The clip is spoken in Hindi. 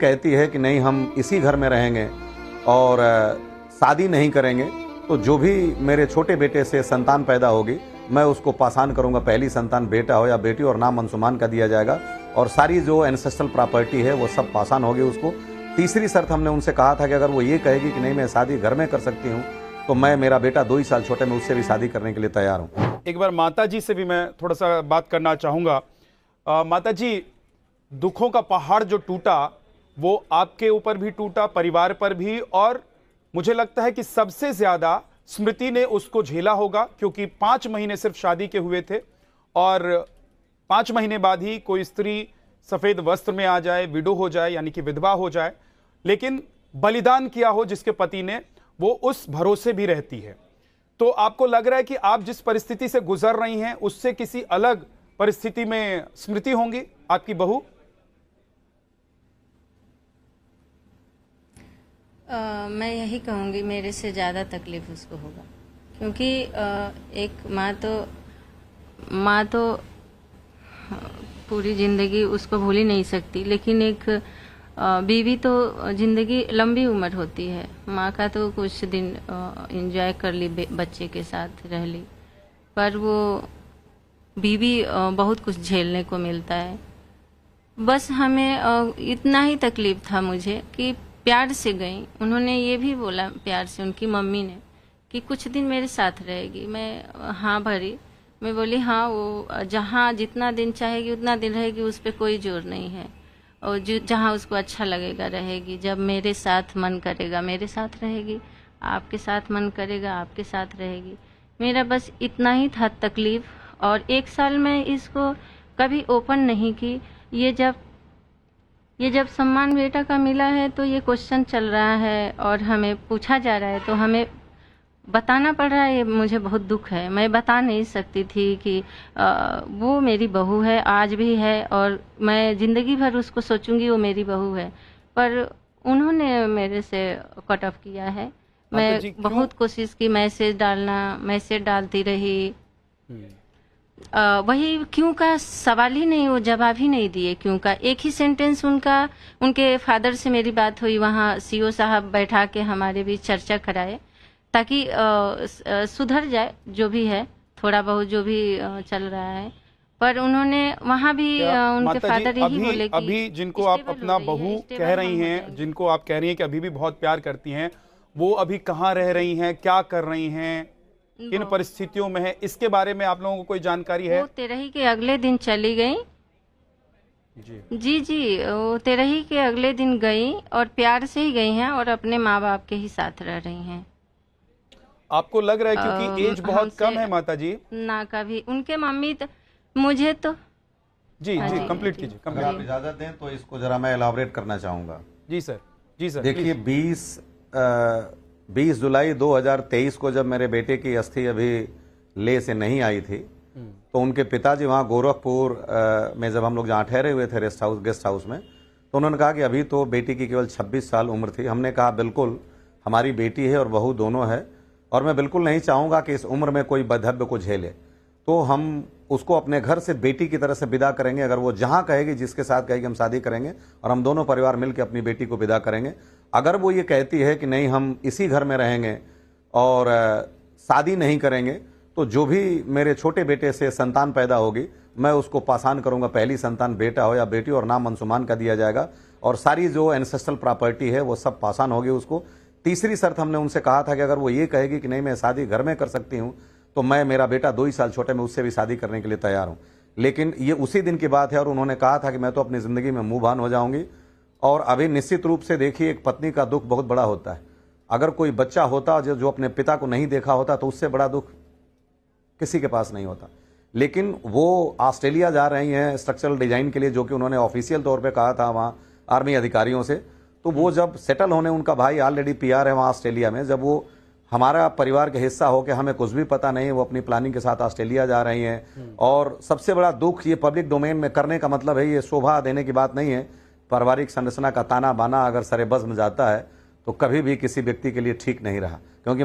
कहती है कि नहीं हम इसी घर में रहेंगे और शादी नहीं करेंगे, तो जो भी मेरे छोटे बेटे से संतान पैदा होगी मैं उसको पासान करूंगा। पहली संतान बेटा हो या बेटी और नाम अंशुमान का दिया जाएगा और सारी जो एंसेस्ट्रल प्रॉपर्टी है वो सब पासान होगी उसको। तीसरी शर्त हमने उनसे कहा था कि अगर वो ये कहेगी कि नहीं मैं शादी घर में कर सकती हूँ तो मैं, मेरा बेटा 2 ही साल छोटे, मैं उससे भी शादी करने के लिए तैयार हूँ। एक बार माता जी से भी मैं थोड़ा सा बात करना चाहूँगा। माता जी, दुखों का पहाड़ जो टूटा वो आपके ऊपर भी टूटा, परिवार पर भी, और मुझे लगता है कि सबसे ज़्यादा स्मृति ने उसको झेला होगा, क्योंकि 5 महीने सिर्फ शादी के हुए थे और 5 महीने बाद ही कोई स्त्री सफ़ेद वस्त्र में आ जाए, विडो हो जाए, यानी कि विधवा हो जाए, लेकिन बलिदान किया हो जिसके पति ने, वो उस भरोसे भी रहती है। तो आपको लग रहा है कि आप जिस परिस्थिति से गुजर रही हैं उससे किसी अलग परिस्थिति में स्मृति होंगी आपकी बहू? मैं यही कहूँगी मेरे से ज़्यादा तकलीफ उसको होगा, क्योंकि एक माँ तो पूरी ज़िंदगी उसको भूल ही नहीं सकती, लेकिन एक बीवी तो ज़िंदगी लंबी उम्र होती है। माँ का तो कुछ दिन एंजॉय कर ली, बच्चे के साथ रह ली, पर वो बीवी बहुत कुछ झेलने को मिलता है। बस हमें इतना ही तकलीफ था मुझे कि प्यार से गई। उन्होंने ये भी बोला प्यार से, उनकी मम्मी ने, कि कुछ दिन मेरे साथ रहेगी। मैं हाँ भरी, मैं बोली हाँ, वो जहाँ जितना दिन चाहेगी उतना दिन रहेगी, उस पर कोई जोर नहीं है, और जहाँ उसको अच्छा लगेगा रहेगी। जब मेरे साथ मन करेगा मेरे साथ रहेगी, आपके साथ मन करेगा आपके साथ रहेगी। मेरा बस इतना ही था तकलीफ़, और 1 साल में इसको कभी ओपन नहीं की। ये जब सम्मान बेटा का मिला है तो ये क्वेश्चन चल रहा है और हमें पूछा जा रहा है, तो हमें बताना पड़ रहा है। ये मुझे बहुत दुख है, मैं बता नहीं सकती थी कि वो मेरी बहू है, आज भी है, और मैं ज़िंदगी भर उसको सोचूंगी वो मेरी बहू है, पर उन्होंने मेरे से कट ऑफ किया है। मैं बहुत कोशिश की, मैसेज डालती रही, वही क्यों का सवाल ही नहीं, वो जवाब ही नहीं दिए क्यों का। एक ही सेंटेंस उनके फादर से मेरी बात हुई, वहाँ सीओ साहब बैठा के हमारे बीच चर्चा कराए ताकि सुधर जाए जो भी है, थोड़ा बहुत जो भी चल रहा है। पर उन्होंने वहाँ भी उनके फादर यही बोले कि अभी जिनको आप अपना बहू कह रही हैं, जिनको आप कह रही हैं कि अभी भी बहुत प्यार करती हैं, वो अभी कहाँ रह रही हैं, क्या कर रही हैं, किन परिस्थितियों में है, इसके बारे में आप लोगों को कोई जानकारी है? वो तेरही के अगले दिन चली गई। जी, वो तेरही के अगले दिन गई और प्यार से ही गई हैं और अपने माँ बाप के ही साथ रह रही हैं। आपको लग रहा है क्योंकि एज बहुत कम है माता जी? ना कभी उनके मम्मी तो मुझे तो जी कंप्लीट कीजिए। अगर आप इजाजत दें तो इसको जरा मैं एलाबोरेट करना चाहूंगा। जी सर। देखिए 20 जुलाई 2023 को जब मेरे बेटे की अस्थि अभी ले से नहीं आई थी तो उनके पिताजी वहाँ गोरखपुर में जब हम लोग जहाँ ठहरे हुए थे गेस्ट हाउस में, तो उन्होंने कहा कि अभी तो बेटी की केवल 26 साल उम्र थी। हमने कहा बिल्कुल, हमारी बेटी है और बहू दोनों है, और मैं बिल्कुल नहीं चाहूँगा कि इस उम्र में कोई बदहव्य को झेले, तो हम उसको अपने घर से बेटी की तरह से विदा करेंगे। अगर वो जहाँ कहेगी, जिसके साथ कहेगी, हम शादी करेंगे और हम दोनों परिवार मिलकर अपनी बेटी को विदा करेंगे। अगर वो ये कहती है कि नहीं हम इसी घर में रहेंगे और शादी नहीं करेंगे, तो जो भी मेरे छोटे बेटे से संतान पैदा होगी मैं उसको पासान करूंगा। पहली संतान बेटा हो या बेटी और नाम अंशुमान का दिया जाएगा और सारी जो एंसेस्ट्रल प्रॉपर्टी है वो सब पासान होगी उसको। तीसरी शर्त हमने उनसे कहा था कि अगर वो ये कहेगी कि नहीं मैं शादी घर में कर सकती हूँ तो मैं, मेरा बेटा 2 ही साल छोटे, मैं उससे भी शादी करने के लिए तैयार हूँ। लेकिन ये उसी दिन की बात है और उन्होंने कहा था कि मैं तो अपनी ज़िंदगी में मूव ऑन हो जाऊँगी। और अभी निश्चित रूप से देखिए, एक पत्नी का दुख बहुत बड़ा होता है। अगर कोई बच्चा होता जो अपने पिता को नहीं देखा होता तो उससे बड़ा दुख किसी के पास नहीं होता। लेकिन वो ऑस्ट्रेलिया जा रही हैं स्ट्रक्चरल डिजाइन के लिए, जो कि उन्होंने ऑफिशियल तौर पे कहा था वहाँ आर्मी अधिकारियों से। तो वो जब सेटल होने, उनका भाई ऑलरेडी PR है वहाँ ऑस्ट्रेलिया में, जब वो हमारा परिवार का हिस्सा हो के हमें कुछ भी पता नहीं, वो अपनी प्लानिंग के साथ ऑस्ट्रेलिया जा रही हैं। और सबसे बड़ा दुख ये पब्लिक डोमेन में करने का मतलब है, ये शोभा देने की बात नहीं है। पारिवारिक संरचना का ताना बाना अगर सरे बज़्म जाता है तो कभी भी किसी व्यक्ति के लिए ठीक नहीं रहा, क्योंकि